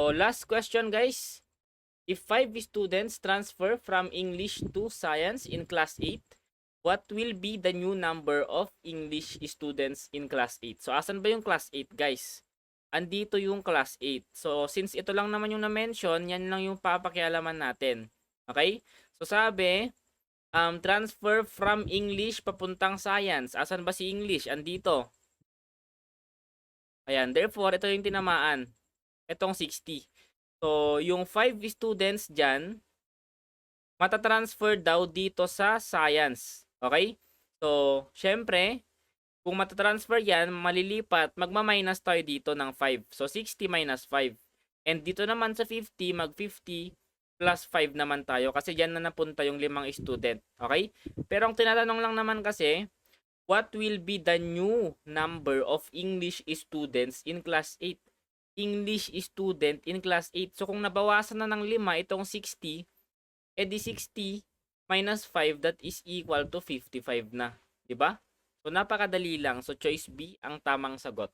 So, last question guys. If 5 students transfer from English to Science in class 8, what will be the new number of English students in class 8? So, asan ba yung class 8 guys? Andito yung class 8. So, since ito lang naman yung na-mention, yan lang yung papakialaman natin. Okay? So, sabi, transfer from English papuntang Science. Asan ba si English? Andito. Ayan, therefore, ito yung tinamaan. Itong 60. So, yung 5 students dyan, matatransfer daw dito sa science. Okay? So, syempre, kung matatransfer yan, malilipat, magma-minus tayo dito ng 5. So, 60 minus 5. And dito naman sa 50, mag-50 plus 5 naman tayo kasi dyan na napunta yung 5 student. Okay? Pero ang tinatanong lang naman kasi, what will be the new number of English students in class 8? English student in class 8. So, kung nabawasan na ng 5 itong 60, edi 60 minus 5, that is equal to 55 na. Diba? So, napakadali lang. So, choice B ang tamang sagot.